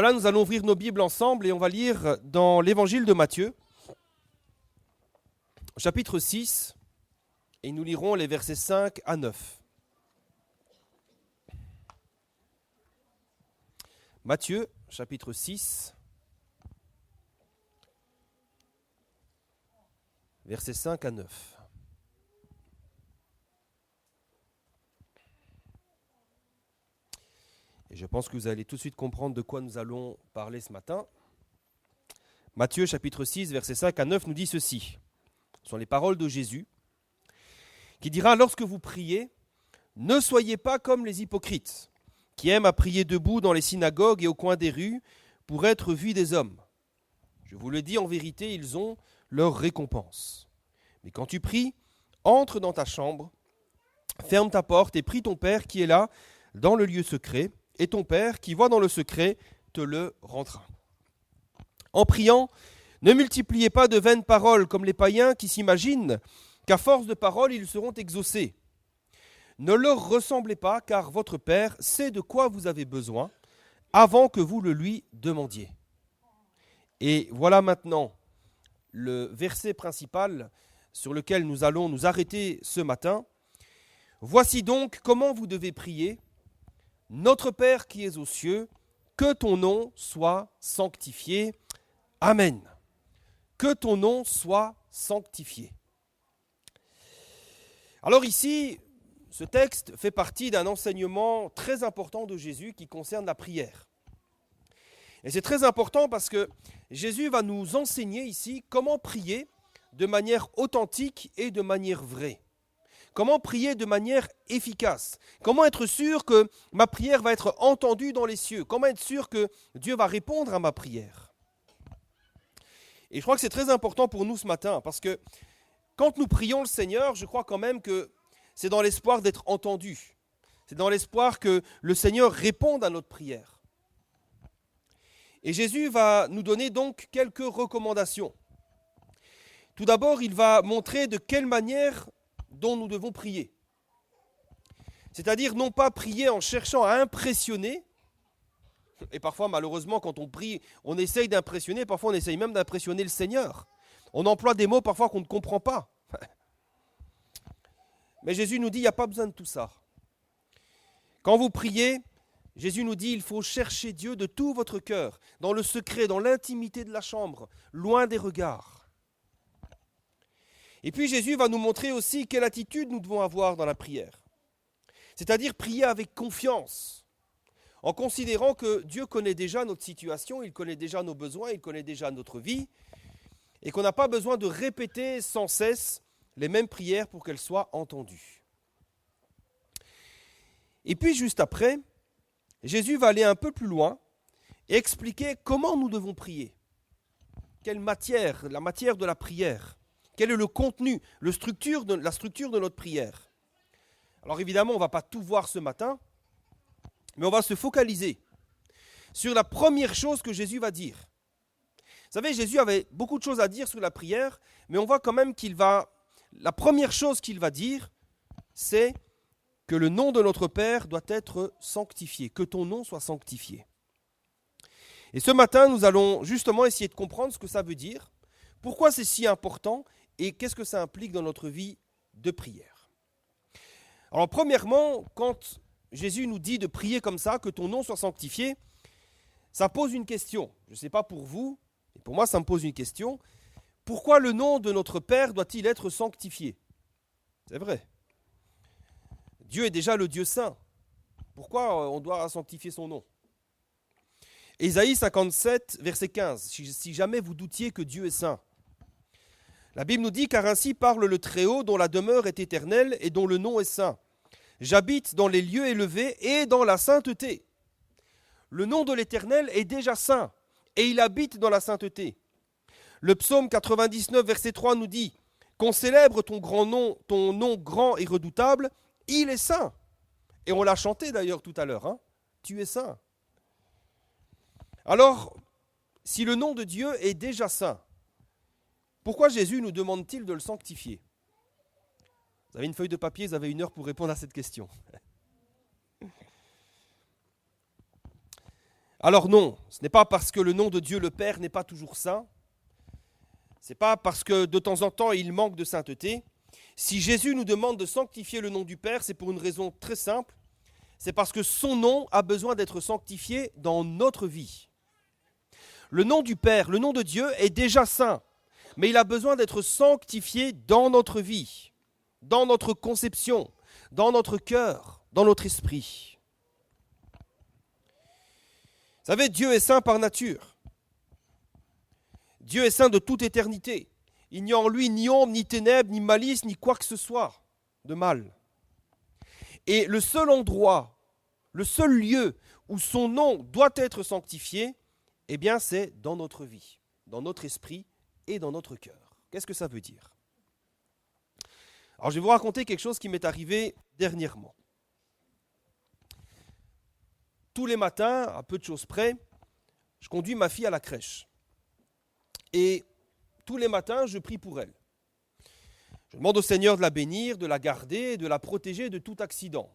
Voilà, nous allons ouvrir nos Bibles ensemble et on va lire dans l'évangile de Matthieu, chapitre 6, et nous lirons les versets 5 à 9. Matthieu, chapitre 6, versets 5 à 9. Et je pense que vous allez tout de suite comprendre de quoi nous allons parler ce matin. Matthieu chapitre 6, versets 5 à 9 nous dit ceci. Ce sont les paroles de Jésus qui dira « Lorsque vous priez, ne soyez pas comme les hypocrites, qui aiment à prier debout dans les synagogues et au coin des rues pour être vus des hommes. Je vous le dis en vérité, ils ont leur récompense. Mais quand tu pries, entre dans ta chambre, ferme ta porte et prie ton Père qui est là, dans le lieu secret, et ton Père, qui voit dans le secret, te le rendra. En priant, ne multipliez pas de vaines paroles comme les païens qui s'imaginent qu'à force de paroles, ils seront exaucés. Ne leur ressemblez pas, car votre Père sait de quoi vous avez besoin avant que vous le lui demandiez. » Et voilà maintenant le verset principal sur lequel nous allons nous arrêter ce matin. « Voici donc comment vous devez prier. Notre Père qui es aux cieux, que ton nom soit sanctifié. Amen. » Que ton nom soit sanctifié. Alors ici, ce texte fait partie d'un enseignement très important de Jésus qui concerne la prière. Et c'est très important parce que Jésus va nous enseigner ici comment prier de manière authentique et de manière vraie. Comment prier de manière efficace? Comment être sûr que ma prière va être entendue dans les cieux? Comment être sûr que Dieu va répondre à ma prière? Et je crois que c'est très important pour nous ce matin, parce que quand nous prions le Seigneur, je crois quand même que c'est dans l'espoir d'être entendu. C'est dans l'espoir que le Seigneur réponde à notre prière. Et Jésus va nous donner donc quelques recommandations. Tout d'abord, il va montrer de quelle manière dont nous devons prier. C'est-à-dire non pas prier en cherchant à impressionner, et parfois malheureusement quand on prie, on essaye d'impressionner, parfois on essaye même d'impressionner le Seigneur. On emploie des mots parfois qu'on ne comprend pas. Mais Jésus nous dit, il n'y a pas besoin de tout ça. Quand vous priez, Jésus nous dit, il faut chercher Dieu de tout votre cœur, dans le secret, dans l'intimité de la chambre, loin des regards. Et puis Jésus va nous montrer aussi quelle attitude nous devons avoir dans la prière. C'est-à-dire prier avec confiance, en considérant que Dieu connaît déjà notre situation, il connaît déjà nos besoins, il connaît déjà notre vie, et qu'on n'a pas besoin de répéter sans cesse les mêmes prières pour qu'elles soient entendues. Et puis juste après, Jésus va aller un peu plus loin et expliquer comment nous devons prier. Quelle matière, la matière de la prière. Quel est le contenu, la structure de notre prière? Alors évidemment, on ne va pas tout voir ce matin, mais on va se focaliser sur la première chose que Jésus va dire. Vous savez, Jésus avait beaucoup de choses à dire sur la prière, mais on voit quand même la première chose qu'il va dire, c'est que le nom de notre Père doit être sanctifié, que ton nom soit sanctifié. Et ce matin, nous allons justement essayer de comprendre ce que ça veut dire, pourquoi c'est si important et qu'est-ce que ça implique dans notre vie de prière. Alors premièrement, quand Jésus nous dit de prier comme ça, que ton nom soit sanctifié, ça pose une question. Je ne sais pas pour vous, mais pour moi ça me pose une question. Pourquoi le nom de notre Père doit-il être sanctifié? C'est vrai. Dieu est déjà le Dieu saint. Pourquoi on doit sanctifier son nom? Ésaïe 57, verset 15. Si jamais vous doutiez que Dieu est saint. La Bible nous dit, car ainsi parle le Très-Haut, dont la demeure est éternelle et dont le nom est saint. J'habite dans les lieux élevés et dans la sainteté. Le nom de l'Éternel est déjà saint et il habite dans la sainteté. Le psaume 99, verset 3 nous dit, qu'on célèbre ton nom grand et redoutable, il est saint. Et on l'a chanté d'ailleurs tout à l'heure, hein, tu es saint. Alors, si le nom de Dieu est déjà saint, pourquoi Jésus nous demande-t-il de le sanctifier? Vous avez une feuille de papier, vous avez 1 heure pour répondre à cette question. Alors non, ce n'est pas parce que le nom de Dieu le Père n'est pas toujours saint, ce n'est pas parce que de temps en temps il manque de sainteté. Si Jésus nous demande de sanctifier le nom du Père, c'est pour une raison très simple, c'est parce que son nom a besoin d'être sanctifié dans notre vie. Le nom du Père, le nom de Dieu est déjà saint, mais il a besoin d'être sanctifié dans notre vie, dans notre conception, dans notre cœur, dans notre esprit. Vous savez, Dieu est saint par nature. Dieu est saint de toute éternité. Il n'y a en lui ni ombre, ni ténèbres, ni malice, ni quoi que ce soit de mal. Et le seul endroit, le seul lieu où son nom doit être sanctifié, eh bien c'est dans notre vie, dans notre esprit et dans notre cœur. Qu'est-ce que ça veut dire? Alors je vais vous raconter quelque chose qui m'est arrivé dernièrement. Tous les matins, à peu de choses près, je conduis ma fille à la crèche. Et tous les matins, je prie pour elle. Je demande au Seigneur de la bénir, de la garder, de la protéger de tout accident.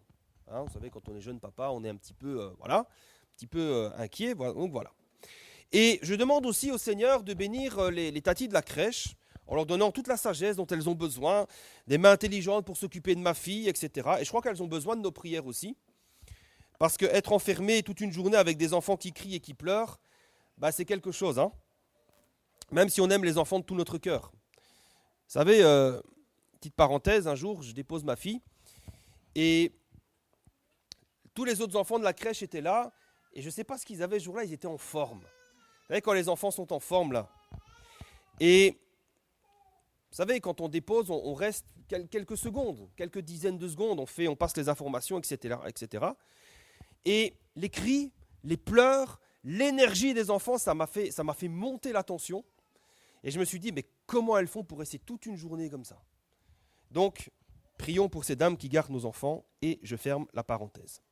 Hein, vous savez, quand on est jeune papa, on est un petit peu, inquiet. Donc voilà. Et je demande aussi au Seigneur de bénir les tatis de la crèche, en leur donnant toute la sagesse dont elles ont besoin, des mains intelligentes pour s'occuper de ma fille, etc. Et je crois qu'elles ont besoin de nos prières aussi. Parce qu'être enfermé toute une journée avec des enfants qui crient et qui pleurent, bah, c'est quelque chose. Hein. Même si on aime les enfants de tout notre cœur. Vous savez, petite parenthèse, un jour, je dépose ma fille et tous les autres enfants de la crèche étaient là et je ne sais pas ce qu'ils avaient ce jour-là, ils étaient en forme. Vous savez, quand les enfants sont en forme, là. Et vous savez, quand on dépose, on reste quelques secondes, quelques dizaines de secondes, on passe les informations, etc., etc. Et les cris, les pleurs, l'énergie des enfants, ça m'a fait monter la tension. Et je me suis dit, mais comment elles font pour rester toute une journée comme ça? Donc, prions pour ces dames qui gardent nos enfants et je ferme la parenthèse.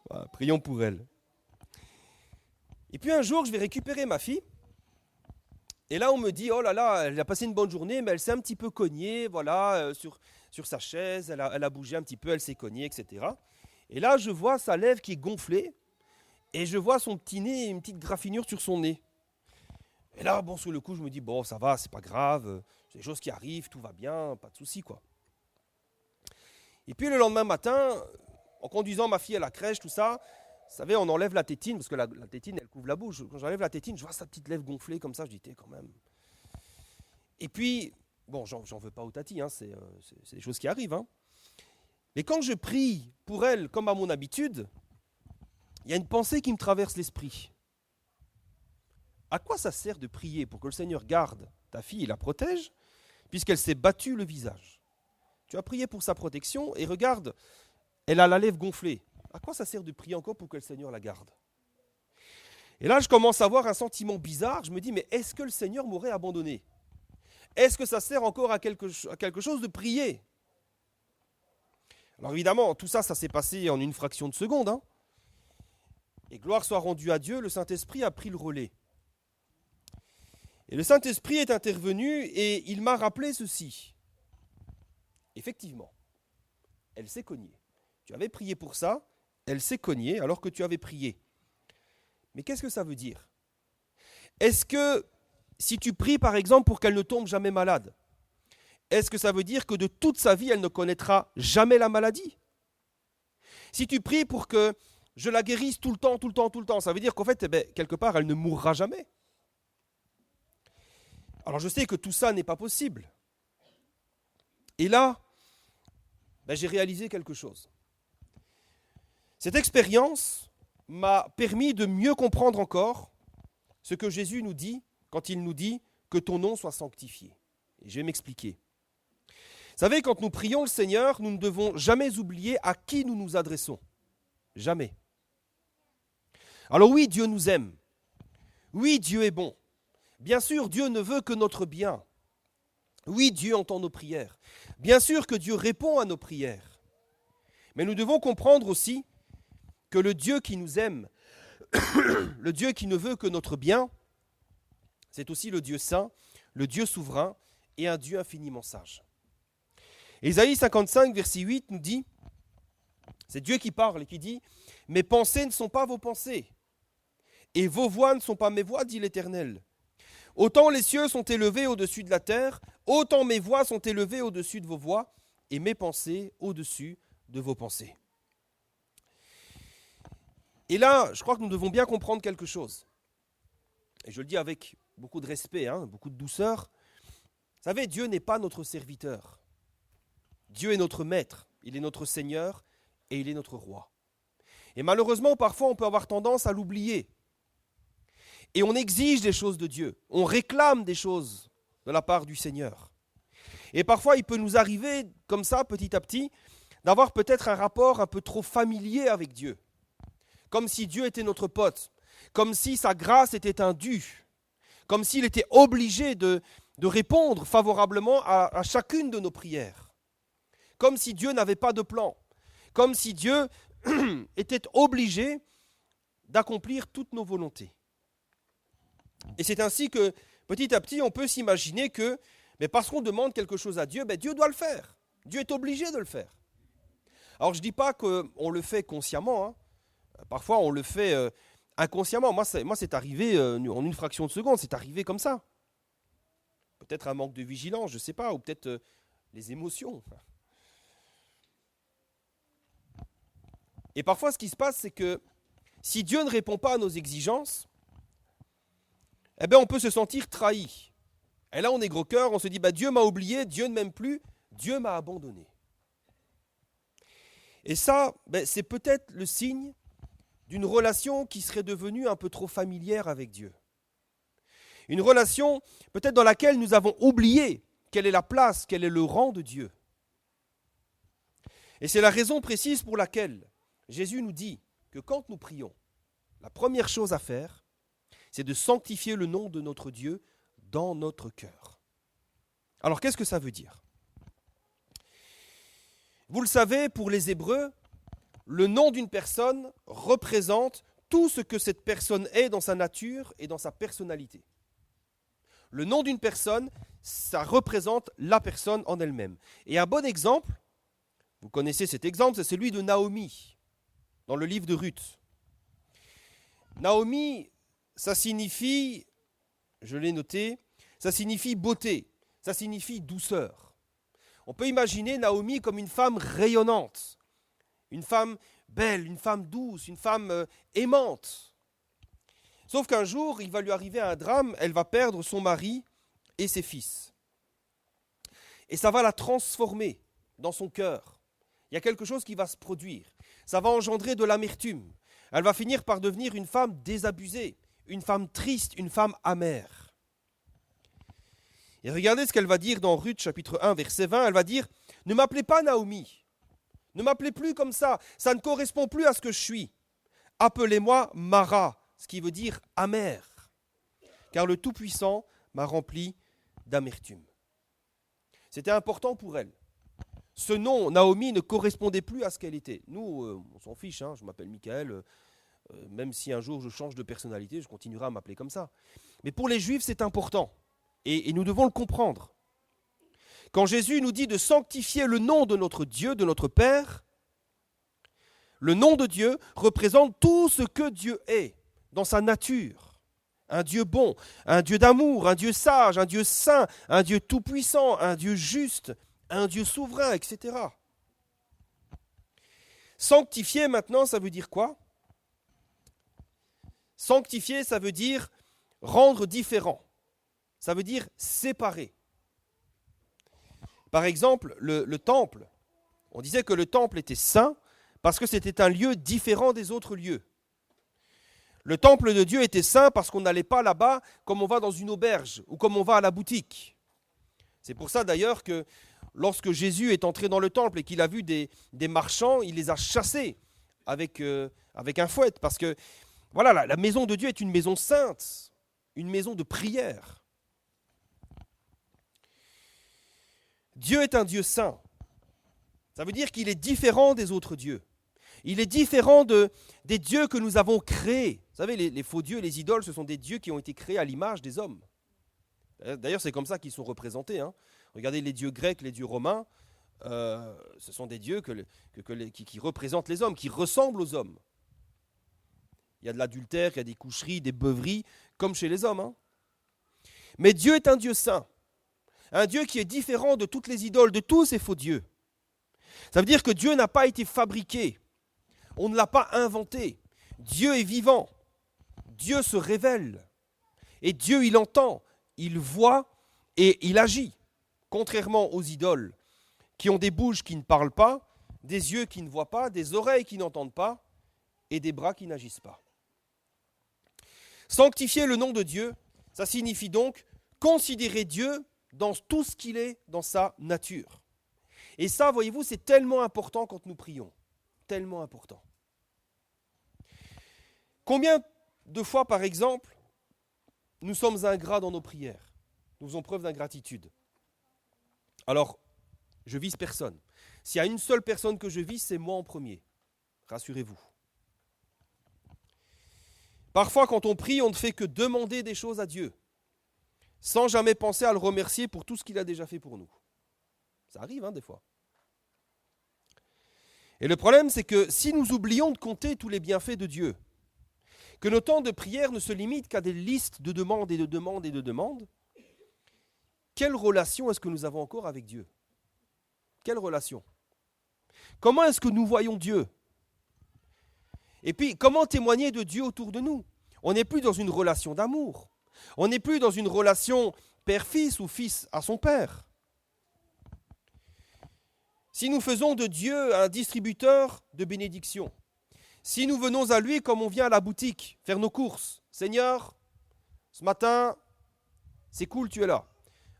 Voilà, prions pour elles. Et puis un jour, je vais récupérer ma fille. Et là, on me dit, oh là là, elle a passé une bonne journée, mais elle s'est un petit peu cognée, voilà, sur sa chaise, elle a bougé un petit peu, elle s'est cognée, etc. Et là, je vois sa lèvre qui est gonflée, et je vois son petit nez, une petite graffinure sur son nez. Et là, bon, sur le coup, je me dis, bon, ça va, c'est pas grave, c'est des choses qui arrivent, tout va bien, pas de souci, quoi. Et puis le lendemain matin, en conduisant ma fille à la crèche, tout ça, vous savez, on enlève la tétine, parce que la tétine, elle couvre la bouche. Quand j'enlève la tétine, je vois sa petite lèvre gonflée comme ça, je dis, t'es quand même. Et puis, bon, j'en veux pas aux tatis, hein, c'est des choses qui arrivent. Hein. Mais quand je prie pour elle, comme à mon habitude, il y a une pensée qui me traverse l'esprit. À quoi ça sert de prier pour que le Seigneur garde ta fille et la protège, puisqu'elle s'est battue le visage? Tu as prié pour sa protection et regarde, elle a la lèvre gonflée. À quoi ça sert de prier encore pour que le Seigneur la garde? Et là, je commence à avoir un sentiment bizarre. Je me dis, mais est-ce que le Seigneur m'aurait abandonné? Est-ce que ça sert encore à quelque chose de prier? Alors évidemment, tout ça s'est passé en une fraction de seconde. Hein. Et gloire soit rendue à Dieu, le Saint-Esprit a pris le relais. Et le Saint-Esprit est intervenu et il m'a rappelé ceci. Effectivement, elle s'est cognée. Tu avais prié pour ça, elle s'est cognée alors que tu avais prié. Mais qu'est-ce que ça veut dire? Est-ce que si tu pries par exemple pour qu'elle ne tombe jamais malade, est-ce que ça veut dire que de toute sa vie elle ne connaîtra jamais la maladie? Si tu pries pour que je la guérisse tout le temps, ça veut dire qu'en fait, quelque part, elle ne mourra jamais. Alors je sais que tout ça n'est pas possible. Et là, j'ai réalisé quelque chose. Cette expérience m'a permis de mieux comprendre encore ce que Jésus nous dit quand il nous dit que ton nom soit sanctifié. Et je vais m'expliquer. Vous savez, quand nous prions le Seigneur, nous ne devons jamais oublier à qui nous nous adressons. Jamais. Alors oui, Dieu nous aime. Oui, Dieu est bon. Bien sûr, Dieu ne veut que notre bien. Oui, Dieu entend nos prières. Bien sûr que Dieu répond à nos prières. Mais nous devons comprendre aussi que le Dieu qui nous aime, le Dieu qui ne veut que notre bien, c'est aussi le Dieu saint, le Dieu souverain et un Dieu infiniment sage. Ésaïe 55, verset 8 nous dit « C'est Dieu qui parle et qui dit « Mes pensées ne sont pas vos pensées, et vos voix ne sont pas mes voix, dit l'Éternel. Autant les cieux sont élevés au-dessus de la terre, autant mes voix sont élevées au-dessus de vos voix, et mes pensées au-dessus de vos pensées. » Et là, je crois que nous devons bien comprendre quelque chose. Et je le dis avec beaucoup de respect, beaucoup de douceur. Vous savez, Dieu n'est pas notre serviteur. Dieu est notre maître, il est notre Seigneur et il est notre roi. Et malheureusement, parfois, on peut avoir tendance à l'oublier. Et on exige des choses de Dieu, on réclame des choses de la part du Seigneur. Et parfois, il peut nous arriver, comme ça, petit à petit, d'avoir peut-être un rapport un peu trop familier avec Dieu. Comme si Dieu était notre pote, comme si sa grâce était un dû, comme s'il était obligé de répondre favorablement à chacune de nos prières, comme si Dieu n'avait pas de plan, comme si Dieu était obligé d'accomplir toutes nos volontés. Et c'est ainsi que, petit à petit, on peut s'imaginer que, mais parce qu'on demande quelque chose à Dieu, Dieu doit le faire. Dieu est obligé de le faire. Alors je ne dis pas qu'on le fait consciemment, Parfois on le fait inconsciemment. Moi c'est arrivé en une fraction de seconde, c'est arrivé comme ça. Peut-être un manque de vigilance, je ne sais pas, ou peut-être les émotions. Et parfois ce qui se passe, c'est que si Dieu ne répond pas à nos exigences, on peut se sentir trahi. Et là on est gros cœur, on se dit Dieu m'a oublié, Dieu ne m'aime plus, Dieu m'a abandonné. Et ça, c'est peut-être le signe d'une relation qui serait devenue un peu trop familière avec Dieu. Une relation peut-être dans laquelle nous avons oublié quelle est la place, quel est le rang de Dieu. Et c'est la raison précise pour laquelle Jésus nous dit que quand nous prions, la première chose à faire, c'est de sanctifier le nom de notre Dieu dans notre cœur. Alors qu'est-ce que ça veut dire ? Vous le savez, pour les Hébreux, le nom d'une personne représente tout ce que cette personne est dans sa nature et dans sa personnalité. Le nom d'une personne, ça représente la personne en elle-même. Et un bon exemple, vous connaissez cet exemple, c'est celui de Naomi, dans le livre de Ruth. Naomi, ça signifie, je l'ai noté, ça signifie beauté, ça signifie douceur. On peut imaginer Naomi comme une femme rayonnante, une femme belle, une femme douce, une femme aimante. Sauf qu'un jour, il va lui arriver un drame, elle va perdre son mari et ses fils. Et ça va la transformer dans son cœur. Il y a quelque chose qui va se produire. Ça va engendrer de l'amertume. Elle va finir par devenir une femme désabusée, une femme triste, une femme amère. Et regardez ce qu'elle va dire dans Ruth chapitre 1, verset 20. Elle va dire « Ne m'appelez pas Naomi, ne m'appelez plus comme ça ne correspond plus à ce que je suis. Appelez-moi Mara, ce qui veut dire amère, car le Tout-Puissant m'a rempli d'amertume. » C'était important pour elle. Ce nom, Naomi, ne correspondait plus à ce qu'elle était. Nous, on s'en fiche, je m'appelle Michael, même si un jour je change de personnalité, je continuerai à m'appeler comme ça. Mais pour les Juifs, c'est important. Et nous devons le comprendre. Quand Jésus nous dit de sanctifier le nom de notre Dieu, de notre Père, le nom de Dieu représente tout ce que Dieu est dans sa nature. Un Dieu bon, un Dieu d'amour, un Dieu sage, un Dieu saint, un Dieu tout-puissant, un Dieu juste, un Dieu souverain, etc. Sanctifier maintenant, ça veut dire quoi ? Sanctifier, ça veut dire rendre différent. Ça veut dire séparer. Par exemple, le temple, on disait que le temple était saint parce que c'était un lieu différent des autres lieux. Le temple de Dieu était saint parce qu'on n'allait pas là-bas comme on va dans une auberge ou comme on va à la boutique. C'est pour ça d'ailleurs que lorsque Jésus est entré dans le temple et qu'il a vu des marchands, il les a chassés avec un fouet. Parce que voilà, la maison de Dieu est une maison sainte, une maison de prière. Dieu est un Dieu saint. Ça veut dire qu'il est différent des autres dieux. Il est différent des dieux que nous avons créés. Vous savez, les faux dieux, les idoles, ce sont des dieux qui ont été créés à l'image des hommes. D'ailleurs, c'est comme ça qu'ils sont représentés. Regardez les dieux grecs, les dieux romains. Ce sont des dieux qui représentent les hommes, qui ressemblent aux hommes. Il y a de l'adultère, il y a des coucheries, des beuveries, comme chez les hommes. Hein. Mais Dieu est un Dieu saint, un Dieu qui est différent de toutes les idoles, de tous ces faux dieux. Ça veut dire que Dieu n'a pas été fabriqué, on ne l'a pas inventé. Dieu est vivant, Dieu se révèle, et Dieu il entend, il voit et il agit, contrairement aux idoles qui ont des bouches qui ne parlent pas, des yeux qui ne voient pas, des oreilles qui n'entendent pas et des bras qui n'agissent pas. Sanctifier le nom de Dieu, ça signifie donc considérer Dieu dans tout ce qu'il est dans sa nature. Et ça, voyez-vous, c'est tellement important quand nous prions. Tellement important. Combien de fois, par exemple, nous sommes ingrats dans nos prières? Nous faisons preuve d'ingratitude. Alors, je vise personne. S'il y a une seule personne que je vise, c'est moi en premier. Rassurez-vous. Parfois, quand on prie, on ne fait que demander des choses à Dieu, sans jamais penser à le remercier pour tout ce qu'il a déjà fait pour nous. Ça arrive, des fois. Et le problème, c'est que si nous oublions de compter tous les bienfaits de Dieu, que nos temps de prière ne se limitent qu'à des listes de demandes et de demandes et de demandes, quelle relation est-ce que nous avons encore avec Dieu? Quelle relation? Comment est-ce que nous voyons Dieu? Et puis, comment témoigner de Dieu autour de nous? On n'est plus dans une relation d'amour. On n'est plus dans une relation père-fils ou fils à son père. Si nous faisons de Dieu un distributeur de bénédictions, si nous venons à lui comme on vient à la boutique faire nos courses, Seigneur, ce matin, c'est cool, tu es là.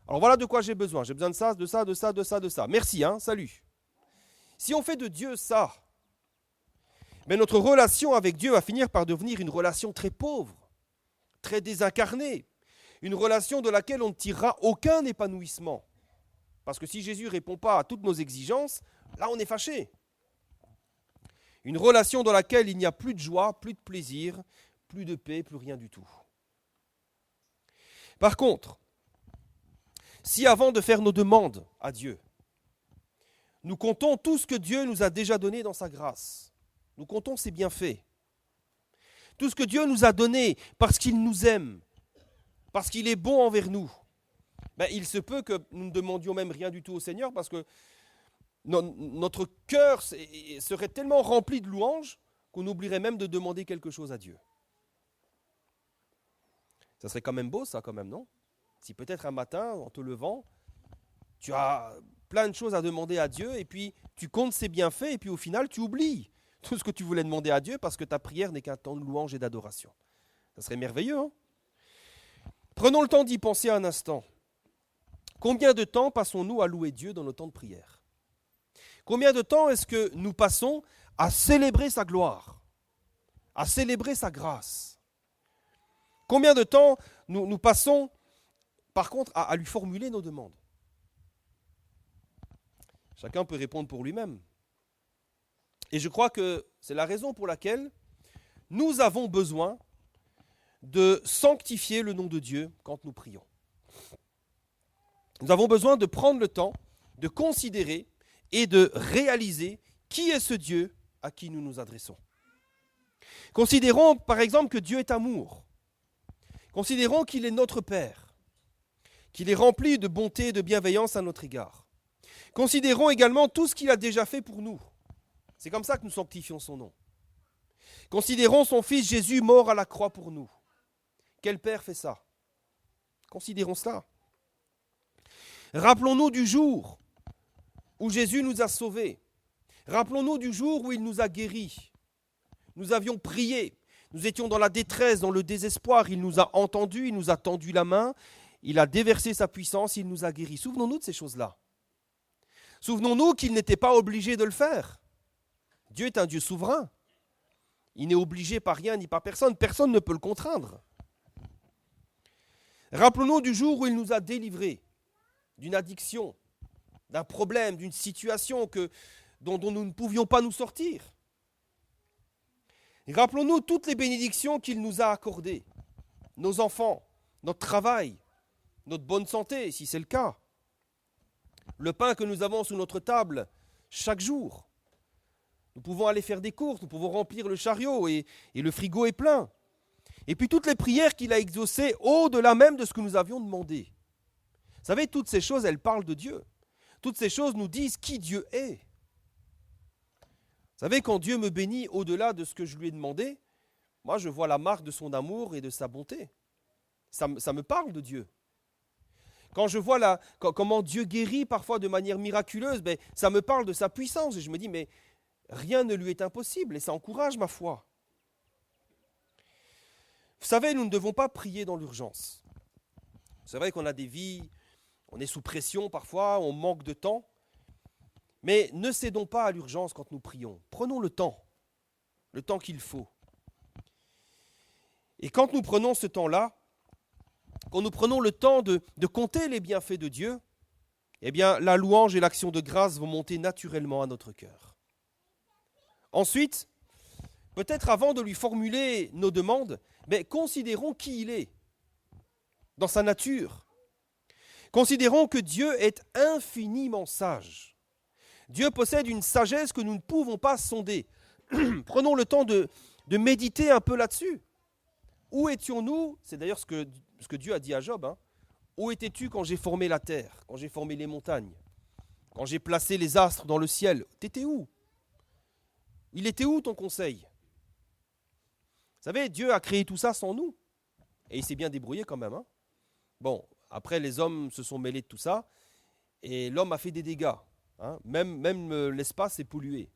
Alors voilà de quoi j'ai besoin. J'ai besoin de ça, de ça, de ça, de ça, de ça. Merci, salut. Si on fait de Dieu ça, mais notre relation avec Dieu va finir par devenir une relation très pauvre, très désincarnée, une relation de laquelle on ne tirera aucun épanouissement. Parce que si Jésus ne répond pas à toutes nos exigences, là on est fâché. Une relation dans laquelle il n'y a plus de joie, plus de plaisir, plus de paix, plus rien du tout. Par contre, si avant de faire nos demandes à Dieu, nous comptons tout ce que Dieu nous a déjà donné dans sa grâce, nous comptons ses bienfaits, tout ce que Dieu nous a donné parce qu'il nous aime, parce qu'il est bon envers nous, il se peut que nous ne demandions même rien du tout au Seigneur parce que notre cœur serait tellement rempli de louanges qu'on oublierait même de demander quelque chose à Dieu. Ça serait quand même beau ça, quand même, non? Si peut-être un matin, en te levant, tu as plein de choses à demander à Dieu et puis tu comptes ses bienfaits et puis au final tu oublies tout ce que tu voulais demander à Dieu parce que ta prière n'est qu'un temps de louange et d'adoration. Ça serait merveilleux, Prenons le temps d'y penser un instant. Combien de temps passons-nous à louer Dieu dans nos temps de prière? Combien de temps est-ce que nous passons à célébrer sa gloire, à célébrer sa grâce? Combien de temps nous passons, par contre, à lui formuler nos demandes? Chacun peut répondre pour lui-même. Et je crois que c'est la raison pour laquelle nous avons besoin de sanctifier le nom de Dieu quand nous prions. Nous avons besoin de prendre le temps de considérer et de réaliser qui est ce Dieu à qui nous nous adressons. Considérons par exemple que Dieu est amour. Considérons qu'il est notre Père, qu'il est rempli de bonté et de bienveillance à notre égard. Considérons également tout ce qu'il a déjà fait pour nous. C'est comme ça que nous sanctifions son nom. Considérons son Fils Jésus mort à la croix pour nous. Quel Père fait ça? Considérons cela. Rappelons-nous du jour où Jésus nous a sauvés. Rappelons-nous du jour où il nous a guéris. Nous avions prié, nous étions dans la détresse, dans le désespoir. Il nous a entendus, il nous a tendu la main, il a déversé sa puissance, il nous a guéris. Souvenons-nous de ces choses-là. Souvenons-nous qu'il n'était pas obligé de le faire. Dieu est un Dieu souverain. Il n'est obligé par rien ni par personne. Personne ne peut le contraindre. Rappelons-nous du jour où il nous a délivrés d'une addiction, d'un problème, d'une situation dont nous ne pouvions pas nous sortir. Et rappelons-nous toutes les bénédictions qu'il nous a accordées, nos enfants, notre travail, notre bonne santé, si c'est le cas. Le pain que nous avons sous notre table chaque jour. Nous pouvons aller faire des courses, nous pouvons remplir le chariot et le frigo est plein. Et puis toutes les prières qu'il a exaucées au-delà même de ce que nous avions demandé. Vous savez, toutes ces choses, elles parlent de Dieu. Toutes ces choses nous disent qui Dieu est. Vous savez, quand Dieu me bénit au-delà de ce que je lui ai demandé, moi je vois la marque de son amour et de sa bonté. Ça me parle de Dieu. Quand je vois comment Dieu guérit parfois de manière miraculeuse, ça me parle de sa puissance. Et je me dis, mais rien ne lui est impossible et ça encourage ma foi. Vous savez, nous ne devons pas prier dans l'urgence. C'est vrai qu'on a des vies, on est sous pression parfois, on manque de temps. Mais ne cédons pas à l'urgence quand nous prions. Prenons le temps qu'il faut. Et quand nous prenons ce temps-là, quand nous prenons le temps de compter les bienfaits de Dieu, eh bien, la louange et l'action de grâce vont monter naturellement à notre cœur. Ensuite, peut-être avant de lui formuler nos demandes, considérons qui il est dans sa nature. Considérons que Dieu est infiniment sage. Dieu possède une sagesse que nous ne pouvons pas sonder. Prenons le temps de méditer un peu là-dessus. Où étions-nous? C'est d'ailleurs ce que Dieu a dit à Job. Où étais-tu quand j'ai formé la terre, quand j'ai formé les montagnes, quand j'ai placé les astres dans le ciel? T'étais où? Il était où ton conseil? Vous savez, Dieu a créé tout ça sans nous. Et il s'est bien débrouillé quand même. Bon, après les hommes se sont mêlés de tout ça, et l'homme a fait des dégâts. Même l'espace est pollué.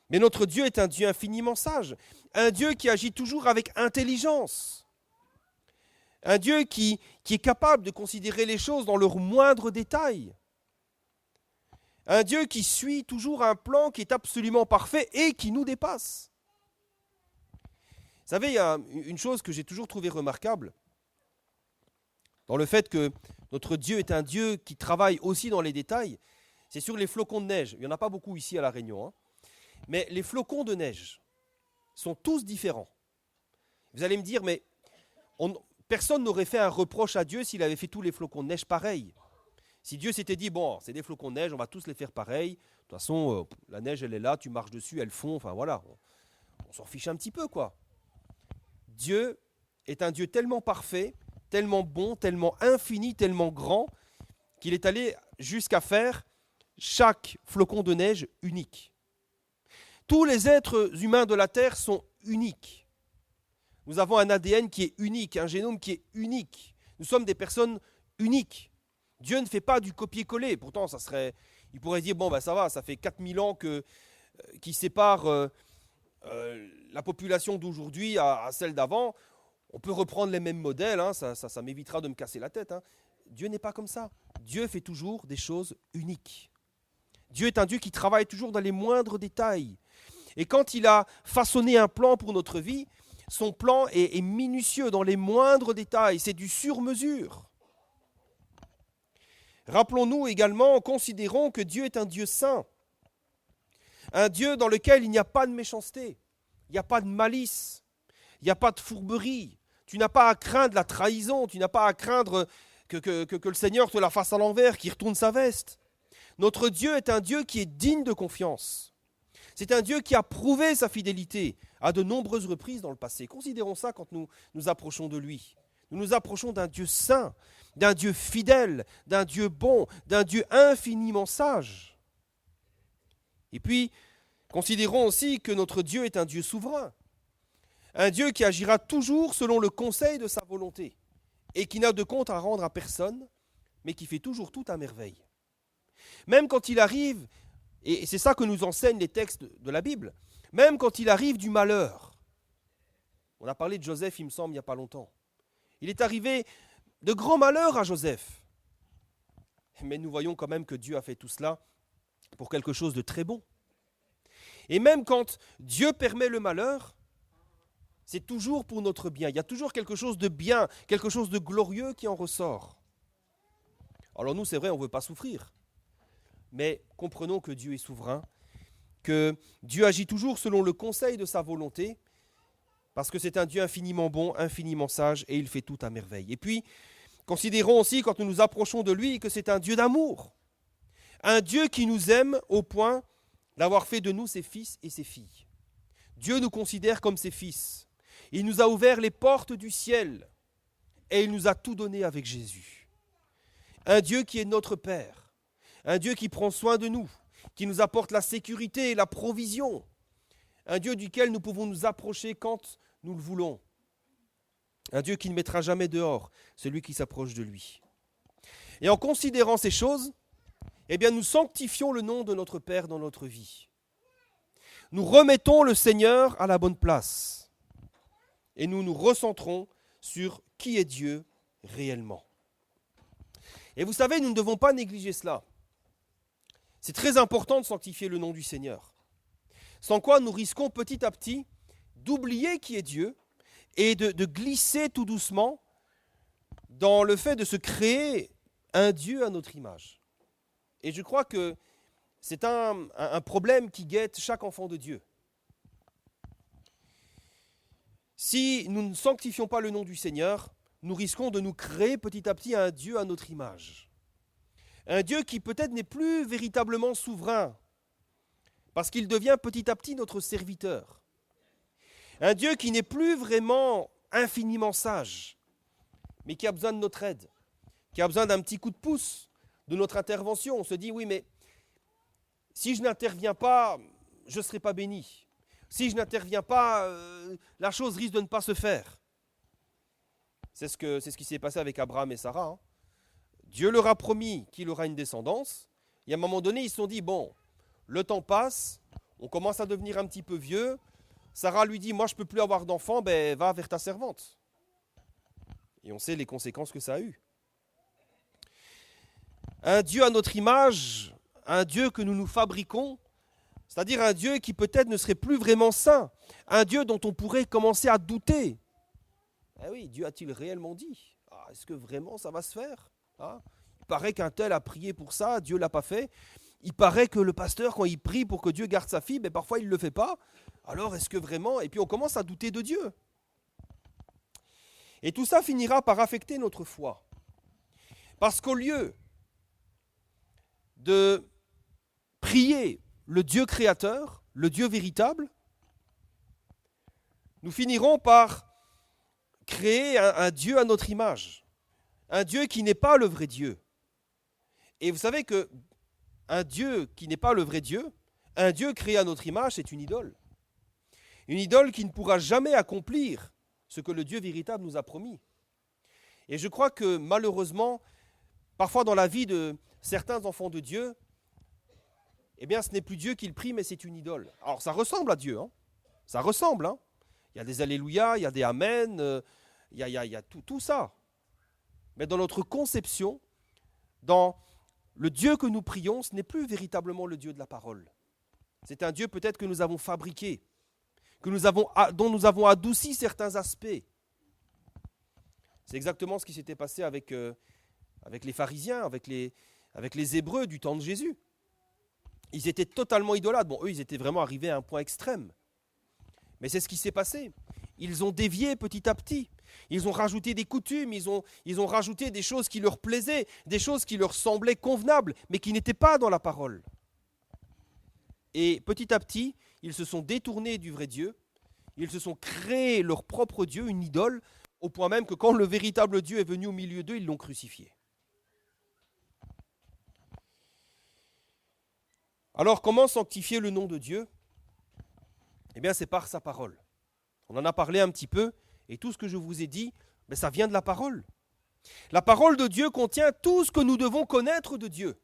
Mais notre Dieu est un Dieu infiniment sage, un Dieu qui agit toujours avec intelligence, un Dieu qui est capable de considérer les choses dans leurs moindres détails, un Dieu qui suit toujours un plan qui est absolument parfait et qui nous dépasse. Vous savez, il y a une chose que j'ai toujours trouvée remarquable, dans le fait que notre Dieu est un Dieu qui travaille aussi dans les détails, c'est sur les flocons de neige. Il n'y en a pas beaucoup ici à La Réunion, mais les flocons de neige sont tous différents. Vous allez me dire, mais personne n'aurait fait un reproche à Dieu s'il avait fait tous les flocons de neige pareils. Si Dieu s'était dit, bon, c'est des flocons de neige, on va tous les faire pareils. De toute façon, la neige, elle est là, tu marches dessus, elle fond, enfin voilà. On s'en fiche un petit peu, quoi. Dieu est un Dieu tellement parfait, tellement bon, tellement infini, tellement grand, qu'il est allé jusqu'à faire chaque flocon de neige unique. Tous les êtres humains de la Terre sont uniques. Nous avons un ADN qui est unique, un génome qui est unique. Nous sommes des personnes uniques. Dieu ne fait pas du copier-coller. Pourtant, il pourrait dire, ça va, ça fait 4000 ans qui séparent la population d'aujourd'hui à celle d'avant. On peut reprendre les mêmes modèles, ça m'évitera de me casser la tête. Dieu n'est pas comme ça. Dieu fait toujours des choses uniques. Dieu est un Dieu qui travaille toujours dans les moindres détails. Et quand il a façonné un plan pour notre vie, son plan est minutieux dans les moindres détails, c'est du sur-mesure. Rappelons-nous également, considérons que Dieu est un Dieu saint, un Dieu dans lequel il n'y a pas de méchanceté, il n'y a pas de malice, il n'y a pas de fourberie, tu n'as pas à craindre la trahison, tu n'as pas à craindre que le Seigneur te la fasse à l'envers, qu'il retourne sa veste. Notre Dieu est un Dieu qui est digne de confiance. C'est un Dieu qui a prouvé sa fidélité à de nombreuses reprises dans le passé. Considérons ça quand nous nous approchons de lui. Nous nous approchons d'un Dieu saint, d'un Dieu fidèle, d'un Dieu bon, d'un Dieu infiniment sage. Et puis, considérons aussi que notre Dieu est un Dieu souverain. Un Dieu qui agira toujours selon le conseil de sa volonté et qui n'a de compte à rendre à personne, mais qui fait toujours tout à merveille. Même quand il arrive, et c'est ça que nous enseignent les textes de la Bible, même quand il arrive du malheur. On a parlé de Joseph, il me semble, il n'y a pas longtemps. Il est arrivé de grands malheurs à Joseph. Mais nous voyons quand même que Dieu a fait tout cela pour quelque chose de très bon. Et même quand Dieu permet le malheur, c'est toujours pour notre bien. Il y a toujours quelque chose de bien, quelque chose de glorieux qui en ressort. Alors nous, c'est vrai, on ne veut pas souffrir. Mais comprenons que Dieu est souverain, que Dieu agit toujours selon le conseil de sa volonté, parce que c'est un Dieu infiniment bon, infiniment sage, et il fait tout à merveille. Et puis, Considérons aussi, quand nous nous approchons de lui, que c'est un Dieu d'amour. Un Dieu qui nous aime au point d'avoir fait de nous ses fils et ses filles. Dieu nous considère comme ses fils. Il nous a ouvert les portes du ciel et il nous a tout donné avec Jésus. Un Dieu qui est notre Père. Un Dieu qui prend soin de nous, qui nous apporte la sécurité et la provision. Un Dieu duquel nous pouvons nous approcher quand nous le voulons. Un Dieu qui ne mettra jamais dehors celui qui s'approche de lui. Et en considérant ces choses, eh bien, nous sanctifions le nom de notre Père dans notre vie. Nous remettons le Seigneur à la bonne place. Et nous nous recentrons sur qui est Dieu réellement. Et vous savez, nous ne devons pas négliger cela. C'est très important de sanctifier le nom du Seigneur. Sans quoi nous risquons petit à petit d'oublier qui est Dieu et de glisser tout doucement dans le fait de se créer un Dieu à notre image. Et je crois que c'est un problème qui guette chaque enfant de Dieu. Si nous ne sanctifions pas le nom du Seigneur, nous risquons de nous créer petit à petit un Dieu à notre image. Un Dieu qui peut-être n'est plus véritablement souverain, parce qu'il devient petit à petit notre serviteur. Un Dieu qui n'est plus vraiment infiniment sage, mais qui a besoin de notre aide, qui a besoin d'un petit coup de pouce, de notre intervention. On se dit, oui, mais si je n'interviens pas, je ne serai pas béni. Si je n'interviens pas, la chose risque de ne pas se faire. C'est ce qui s'est passé avec Abraham et Sarah. Hein. Dieu leur a promis qu'il aura une descendance. Et à un moment donné, ils se sont dit, bon, le temps passe, on commence à devenir un petit peu vieux. Sarah lui dit, moi je ne peux plus avoir d'enfant, ben va vers ta servante. Et on sait les conséquences que ça a eu. Un Dieu à notre image, un Dieu que nous nous fabriquons, c'est-à-dire un Dieu qui peut-être ne serait plus vraiment saint, un Dieu dont on pourrait commencer à douter. Eh oui, Dieu a-t-il réellement dit ? Est-ce que vraiment ça va se faire ? Il paraît qu'un tel a prié pour ça, Dieu ne l'a pas fait. Il paraît que le pasteur, quand il prie pour que Dieu garde sa fille, parfois il ne le fait pas. Alors est-ce que vraiment ? Et puis on commence à douter de Dieu. Et tout ça finira par affecter notre foi. Parce qu'au lieu de prier le Dieu créateur, le Dieu véritable, nous finirons par créer un Dieu à notre image. Un Dieu qui n'est pas le vrai Dieu. Et vous savez que un Dieu qui n'est pas le vrai Dieu, un Dieu créé à notre image, c'est une idole. Une idole qui ne pourra jamais accomplir ce que le Dieu véritable nous a promis. Et je crois que malheureusement, parfois dans la vie de certains enfants de Dieu, eh bien ce n'est plus Dieu qu'ils prient, mais c'est une idole. Alors ça ressemble à Dieu, hein. Ça ressemble. Hein. Il y a des alléluia, il y a des amen, il y a tout ça. Mais dans notre conception, dans le Dieu que nous prions, ce n'est plus véritablement le Dieu de la parole. C'est un Dieu peut-être que nous avons fabriqué, dont nous avons adouci certains aspects. C'est exactement ce qui s'était passé avec les pharisiens, avec les Hébreux du temps de Jésus. Ils étaient totalement idolâtres. Bon, eux, ils étaient vraiment arrivés à un point extrême. Mais c'est ce qui s'est passé. Ils ont dévié petit à petit. Ils ont rajouté des coutumes, ils ont rajouté des choses qui leur plaisaient, des choses qui leur semblaient convenables, mais qui n'étaient pas dans la parole. Et petit à petit, ils se sont détournés du vrai Dieu, ils se sont créés leur propre Dieu, une idole, au point même que quand le véritable Dieu est venu au milieu d'eux, ils l'ont crucifié. Alors, comment sanctifier le nom de Dieu ? Eh bien, c'est par sa parole. On en a parlé un petit peu, et tout ce que je vous ai dit, ça vient de la parole. La parole de Dieu contient tout ce que nous devons connaître de Dieu.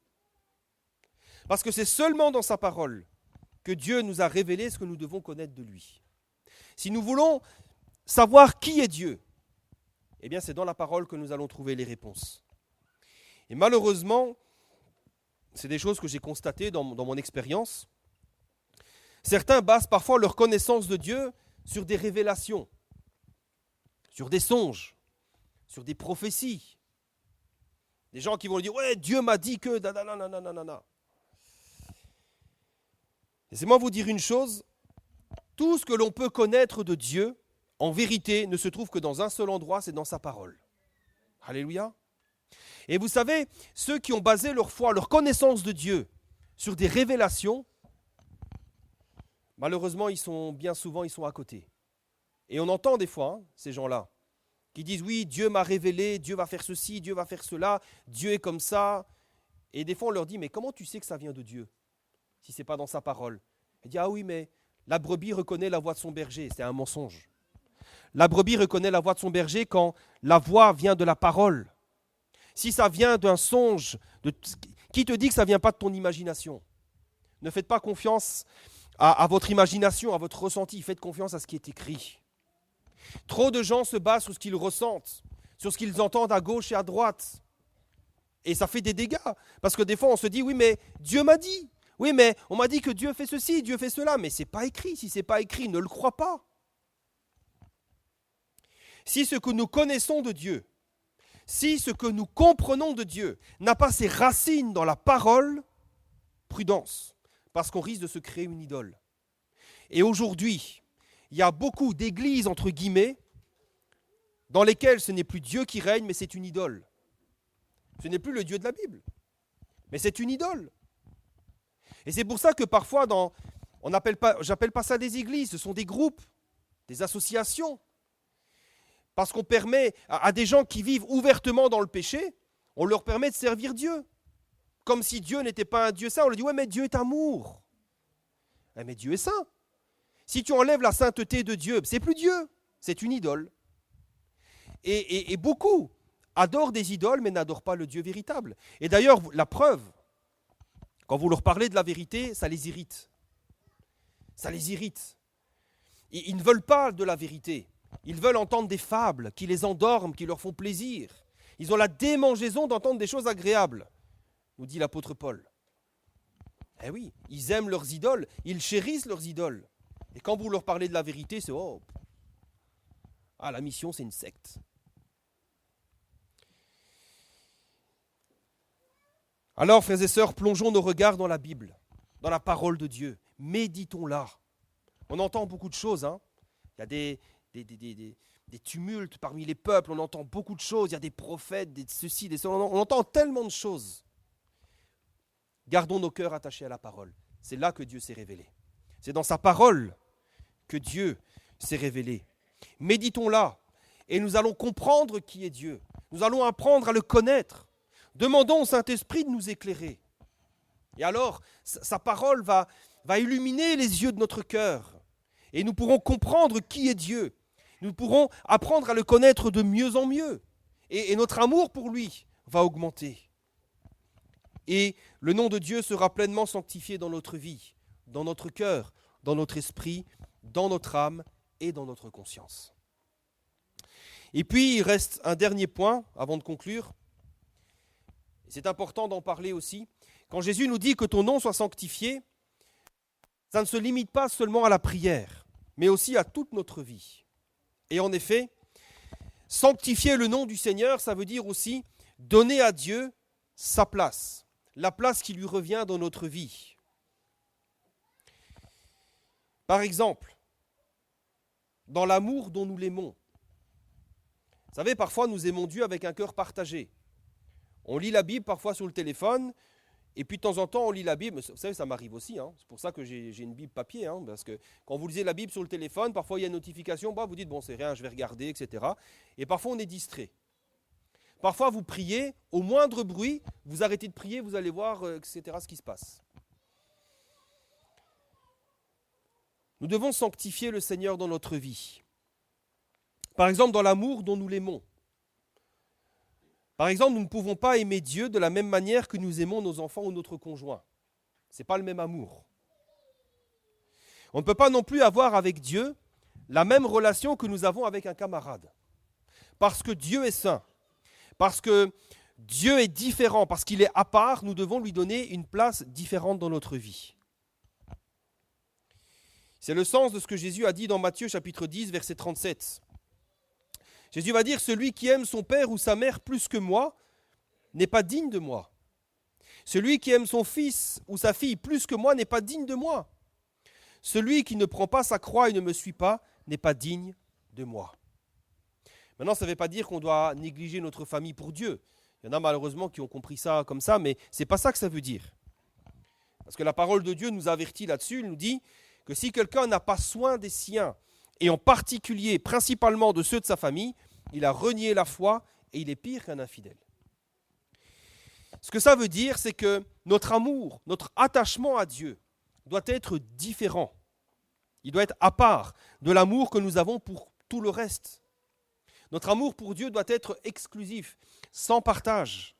Parce que c'est seulement dans sa parole que Dieu nous a révélé ce que nous devons connaître de lui. Si nous voulons savoir qui est Dieu, eh bien, c'est dans la parole que nous allons trouver les réponses. Et malheureusement, c'est des choses que j'ai constatées dans mon expérience. Certains basent parfois leur connaissance de Dieu sur des révélations, sur des songes, sur des prophéties. Des gens qui vont dire « Ouais, Dieu m'a dit que... » Laissez-moi vous dire une chose, tout ce que l'on peut connaître de Dieu, en vérité, ne se trouve que dans un seul endroit, c'est dans sa parole. Alléluia. Et vous savez, ceux qui ont basé leur foi, leur connaissance de Dieu sur des révélations, malheureusement, bien souvent, ils sont à côté. Et on entend des fois ces gens-là qui disent oui, Dieu m'a révélé, Dieu va faire ceci, Dieu va faire cela, Dieu est comme ça. Et des fois on leur dit mais comment tu sais que ça vient de Dieu si ce n'est pas dans sa parole? Il dit ah oui mais la brebis reconnaît la voix de son berger, c'est un mensonge. La brebis reconnaît la voix de son berger quand la voix vient de la parole. Si ça vient d'un songe, qui te dit que ça ne vient pas de ton imagination? Ne faites pas confiance à votre imagination, à votre ressenti, faites confiance à ce qui est écrit. Trop de gens se basent sur ce qu'ils ressentent, sur ce qu'ils entendent à gauche et à droite. Et ça fait des dégâts. Parce que des fois, on se dit, oui, mais Dieu m'a dit. Oui, mais on m'a dit que Dieu fait ceci, Dieu fait cela. Mais ce n'est pas écrit. Si ce n'est pas écrit, ne le crois pas. Si ce que nous connaissons de Dieu, si ce que nous comprenons de Dieu n'a pas ses racines dans la parole, prudence, parce qu'on risque de se créer une idole. Et aujourd'hui, il y a beaucoup d'églises, entre guillemets, dans lesquelles ce n'est plus Dieu qui règne, mais c'est une idole. Ce n'est plus le Dieu de la Bible, mais c'est une idole. Et c'est pour ça que parfois, j'appelle pas ça des églises, ce sont des groupes, des associations. Parce qu'on permet à des gens qui vivent ouvertement dans le péché, on leur permet de servir Dieu. Comme si Dieu n'était pas un Dieu saint. On leur dit, ouais, mais Dieu est amour. Mais Dieu est saint. Si tu enlèves la sainteté de Dieu, c'est plus Dieu, c'est une idole. Et beaucoup adorent des idoles, mais n'adorent pas le Dieu véritable. Et d'ailleurs, la preuve, quand vous leur parlez de la vérité, ça les irrite. Ça les irrite. Ils ne veulent pas de la vérité. Ils veulent entendre des fables qui les endorment, qui leur font plaisir. Ils ont la démangeaison d'entendre des choses agréables, nous dit l'apôtre Paul. Eh oui, ils aiment leurs idoles, ils chérissent leurs idoles. Et quand vous leur parlez de la vérité, c'est oh, ah, la mission, c'est une secte. Alors, frères et sœurs, plongeons nos regards dans la Bible, dans la parole de Dieu. Méditons-la. On entend beaucoup de choses. Il y a des tumultes parmi les peuples, on entend beaucoup de choses. Il y a des prophètes, des ceci, des cela. On entend tellement de choses. Gardons nos cœurs attachés à la parole. C'est là que Dieu s'est révélé. C'est dans sa parole que Dieu s'est révélé. Méditons-la et nous allons comprendre qui est Dieu. Nous allons apprendre à le connaître. Demandons au Saint-Esprit de nous éclairer. Et alors, sa parole va illuminer les yeux de notre cœur. Et nous pourrons comprendre qui est Dieu. Nous pourrons apprendre à le connaître de mieux en mieux. Et notre amour pour lui va augmenter. Et le nom de Dieu sera pleinement sanctifié dans notre vie, dans notre cœur, dans notre esprit, dans notre âme et dans notre conscience. Et puis, il reste un dernier point avant de conclure. C'est important d'en parler aussi. Quand Jésus nous dit que ton nom soit sanctifié, ça ne se limite pas seulement à la prière, mais aussi à toute notre vie. Et en effet, sanctifier le nom du Seigneur, ça veut dire aussi donner à Dieu sa place, la place qui lui revient dans notre vie. Par exemple, dans l'amour dont nous l'aimons. Vous savez, parfois nous aimons Dieu avec un cœur partagé. On lit la Bible parfois sur le téléphone, et puis de temps en temps on lit la Bible. Vous savez, ça m'arrive aussi, c'est pour ça que j'ai une Bible papier, parce que quand vous lisez la Bible sur le téléphone, parfois il y a une notification, vous dites, bon c'est rien, je vais regarder, etc. Et parfois on est distrait. Parfois vous priez, au moindre bruit, vous arrêtez de prier, vous allez voir, etc. ce qui se passe. Nous devons sanctifier le Seigneur dans notre vie. Par exemple, dans l'amour dont nous l'aimons. Par exemple, nous ne pouvons pas aimer Dieu de la même manière que nous aimons nos enfants ou notre conjoint. Ce n'est pas le même amour. On ne peut pas non plus avoir avec Dieu la même relation que nous avons avec un camarade. Parce que Dieu est saint, parce que Dieu est différent, parce qu'il est à part, nous devons lui donner une place différente dans notre vie. C'est le sens de ce que Jésus a dit dans Matthieu chapitre 10, verset 37. Jésus va dire, celui qui aime son père ou sa mère plus que moi n'est pas digne de moi. Celui qui aime son fils ou sa fille plus que moi n'est pas digne de moi. Celui qui ne prend pas sa croix et ne me suit pas n'est pas digne de moi. Maintenant, ça ne veut pas dire qu'on doit négliger notre famille pour Dieu. Il y en a malheureusement qui ont compris ça comme ça, mais ce n'est pas ça que ça veut dire. Parce que la parole de Dieu nous avertit là-dessus, il nous dit que si quelqu'un n'a pas soin des siens, et en particulier, principalement de ceux de sa famille, il a renié la foi et il est pire qu'un infidèle. Ce que ça veut dire, c'est que notre amour, notre attachement à Dieu doit être différent. Il doit être à part de l'amour que nous avons pour tout le reste. Notre amour pour Dieu doit être exclusif, sans partage.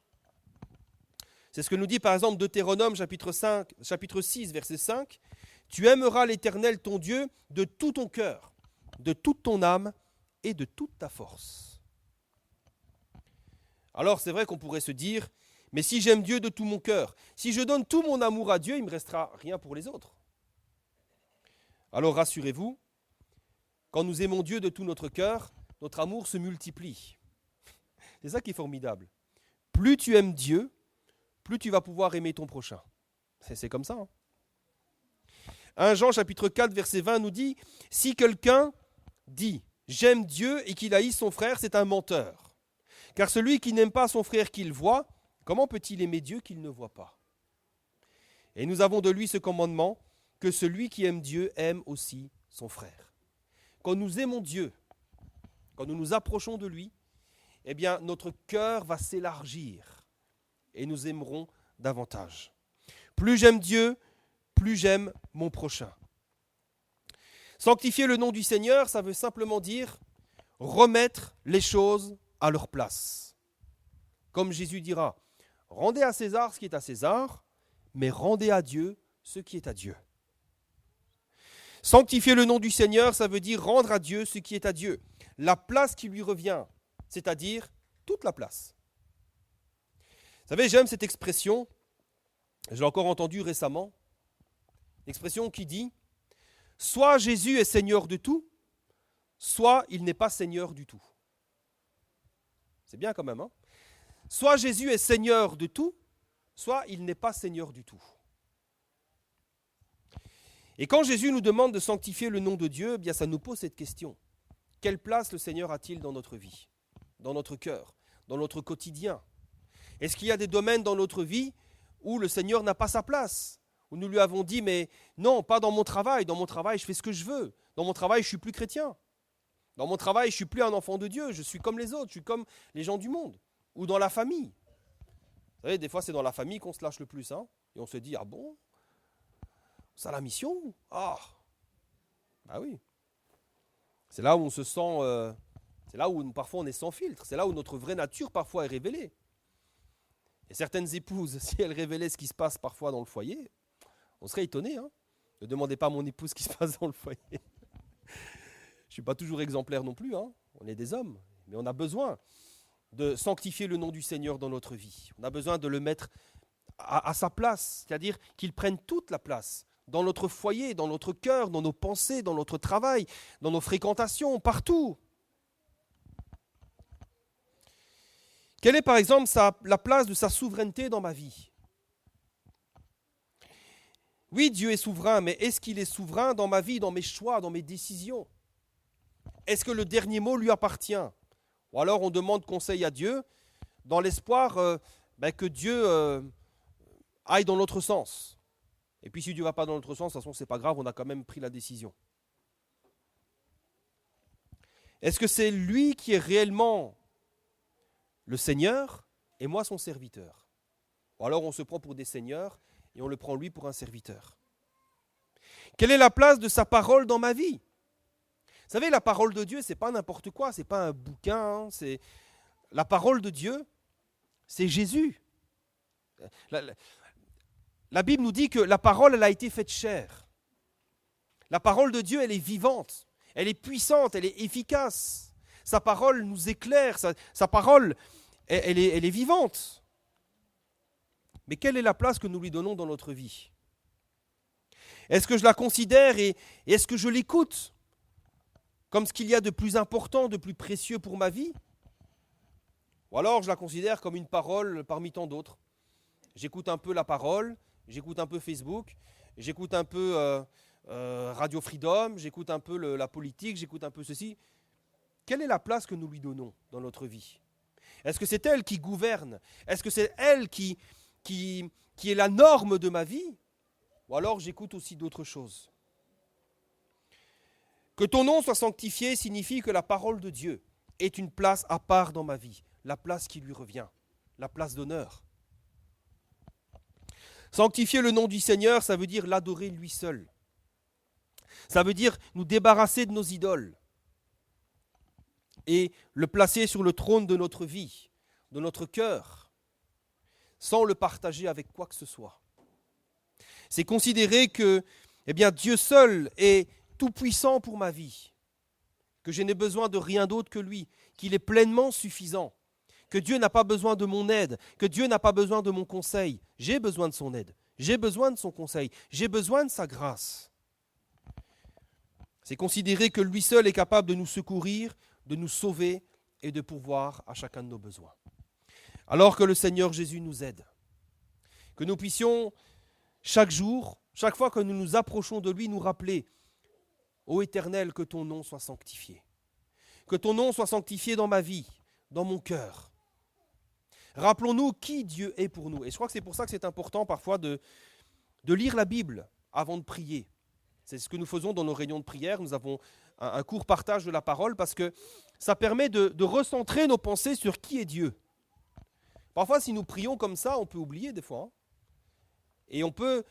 C'est ce que nous dit par exemple Deutéronome chapitre 6, verset 5. « Tu aimeras l'Éternel ton Dieu de tout ton cœur, de toute ton âme et de toute ta force. » Alors c'est vrai qu'on pourrait se dire, mais si j'aime Dieu de tout mon cœur, si je donne tout mon amour à Dieu, il ne me restera rien pour les autres. Alors rassurez-vous, quand nous aimons Dieu de tout notre cœur, notre amour se multiplie. C'est ça qui est formidable. Plus tu aimes Dieu, plus tu vas pouvoir aimer ton prochain. C'est comme ça. Hein. 1 Jean chapitre 4, verset 20 nous dit, « Si quelqu'un dit « J'aime Dieu » et qu'il haïsse son frère, c'est un menteur. Car celui qui n'aime pas son frère qu'il voit, comment peut-il aimer Dieu qu'il ne voit pas ?» Et nous avons de lui ce commandement, que celui qui aime Dieu aime aussi son frère. Quand nous aimons Dieu, quand nous nous approchons de lui, eh bien notre cœur va s'élargir et nous aimerons davantage. Plus j'aime Dieu, plus j'aime mon prochain. Sanctifier le nom du Seigneur, ça veut simplement dire remettre les choses à leur place. Comme Jésus dira, rendez à César ce qui est à César, mais rendez à Dieu ce qui est à Dieu. Sanctifier le nom du Seigneur, ça veut dire rendre à Dieu ce qui est à Dieu. La place qui lui revient, c'est-à-dire toute la place. Vous savez, j'aime cette expression, je l'ai encore entendue récemment, l'expression qui dit « Soit Jésus est Seigneur de tout, soit il n'est pas Seigneur du tout. » C'est bien quand même, hein ? Soit Jésus est Seigneur de tout, soit il n'est pas Seigneur du tout. Et quand Jésus nous demande de sanctifier le nom de Dieu, eh bien ça nous pose cette question. Quelle place le Seigneur a-t-il dans notre vie, dans notre cœur, dans notre quotidien ? Est-ce qu'il y a des domaines dans notre vie où le Seigneur n'a pas sa place ? Où nous lui avons dit, mais non, pas dans mon travail je fais ce que je veux, dans mon travail je suis plus chrétien, dans mon travail je suis plus un enfant de Dieu, je suis comme les autres, je suis comme les gens du monde, ou dans la famille. Vous savez, des fois c'est dans la famille qu'on se lâche le plus, hein, et on se dit, ah bon ? Ça la mission ? Ah oui. C'est là où on se sent, c'est là où parfois on est sans filtre, c'est là où notre vraie nature parfois est révélée. Et certaines épouses, si elles révélaient ce qui se passe parfois dans le foyer, on serait étonné. Hein. Ne demandez pas à mon épouse ce qui se passe dans le foyer. Je ne suis pas toujours exemplaire non plus, hein. On est des hommes, mais on a besoin de sanctifier le nom du Seigneur dans notre vie. On a besoin de le mettre à sa place, c'est-à-dire qu'il prenne toute la place. Dans notre foyer, dans notre cœur, dans nos pensées, dans notre travail, dans nos fréquentations, partout. Quelle est par exemple la place de sa souveraineté dans ma vie ? Oui, Dieu est souverain, mais est-ce qu'il est souverain dans ma vie, dans mes choix, dans mes décisions ? Est-ce que le dernier mot lui appartient ? Ou alors on demande conseil à Dieu dans l'espoir que Dieu aille dans notre sens. Et puis si Dieu ne va pas dans notre sens, de toute façon, ce n'est pas grave, on a quand même pris la décision. Est-ce que c'est lui qui est réellement le Seigneur et moi son serviteur ? Ou alors on se prend pour des seigneurs et on le prend lui pour un serviteur. Quelle est la place de sa parole dans ma vie ? Vous savez, la parole de Dieu, ce n'est pas n'importe quoi, ce n'est pas un bouquin. C'est... La parole de Dieu, c'est Jésus. La Bible nous dit que la parole, elle a été faite chair. La parole de Dieu, elle est vivante, elle est puissante, elle est efficace. Sa parole nous éclaire, sa parole, elle est vivante. Mais quelle est la place que nous lui donnons dans notre vie ? Est-ce que je la considère et est-ce que je l'écoute comme ce qu'il y a de plus important, de plus précieux pour ma vie ? Ou alors je la considère comme une parole parmi tant d'autres. J'écoute un peu la parole, j'écoute un peu Facebook, j'écoute un peu Radio Freedom, j'écoute un peu la politique, j'écoute un peu ceci. Quelle est la place que nous lui donnons dans notre vie ? Est-ce que c'est elle qui gouverne? Est-ce que c'est elle qui est la norme de ma vie? Ou alors j'écoute aussi d'autres choses? Que ton nom soit sanctifié signifie que la parole de Dieu est une place à part dans ma vie, la place qui lui revient, la place d'honneur. Sanctifier le nom du Seigneur, ça veut dire l'adorer lui seul. Ça veut dire nous débarrasser de nos idoles et le placer sur le trône de notre vie, de notre cœur, sans le partager avec quoi que ce soit. C'est considérer que Dieu seul est tout-puissant pour ma vie, que je n'ai besoin de rien d'autre que lui, qu'il est pleinement suffisant, que Dieu n'a pas besoin de mon aide, que Dieu n'a pas besoin de mon conseil. J'ai besoin de son aide, j'ai besoin de son conseil, j'ai besoin de sa grâce. C'est considérer que lui seul est capable de nous secourir, de nous sauver et de pourvoir à chacun de nos besoins. Alors que le Seigneur Jésus nous aide, que nous puissions chaque jour, chaque fois que nous nous approchons de lui, nous rappeler: ô Éternel, que ton nom soit sanctifié. Que ton nom soit sanctifié dans ma vie, dans mon cœur. Rappelons-nous qui Dieu est pour nous. Et je crois que c'est pour ça que c'est important parfois de lire la Bible avant de prier. C'est ce que nous faisons dans nos réunions de prière. Nous avons un court partage de la parole parce que ça permet de recentrer nos pensées sur qui est Dieu. Parfois, si nous prions comme ça, on peut oublier des fois. Et on peut,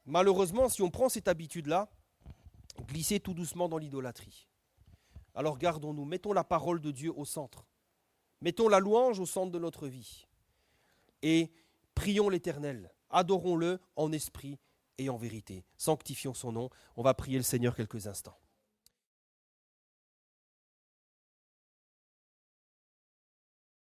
malheureusement, si on prend cette habitude-là, glisser tout doucement dans l'idolâtrie. Alors gardons-nous, mettons la parole de Dieu au centre. Mettons la louange au centre de notre vie. Et prions l'Éternel, adorons-le en esprit et en vérité. Sanctifions son nom. On va prier le Seigneur quelques instants.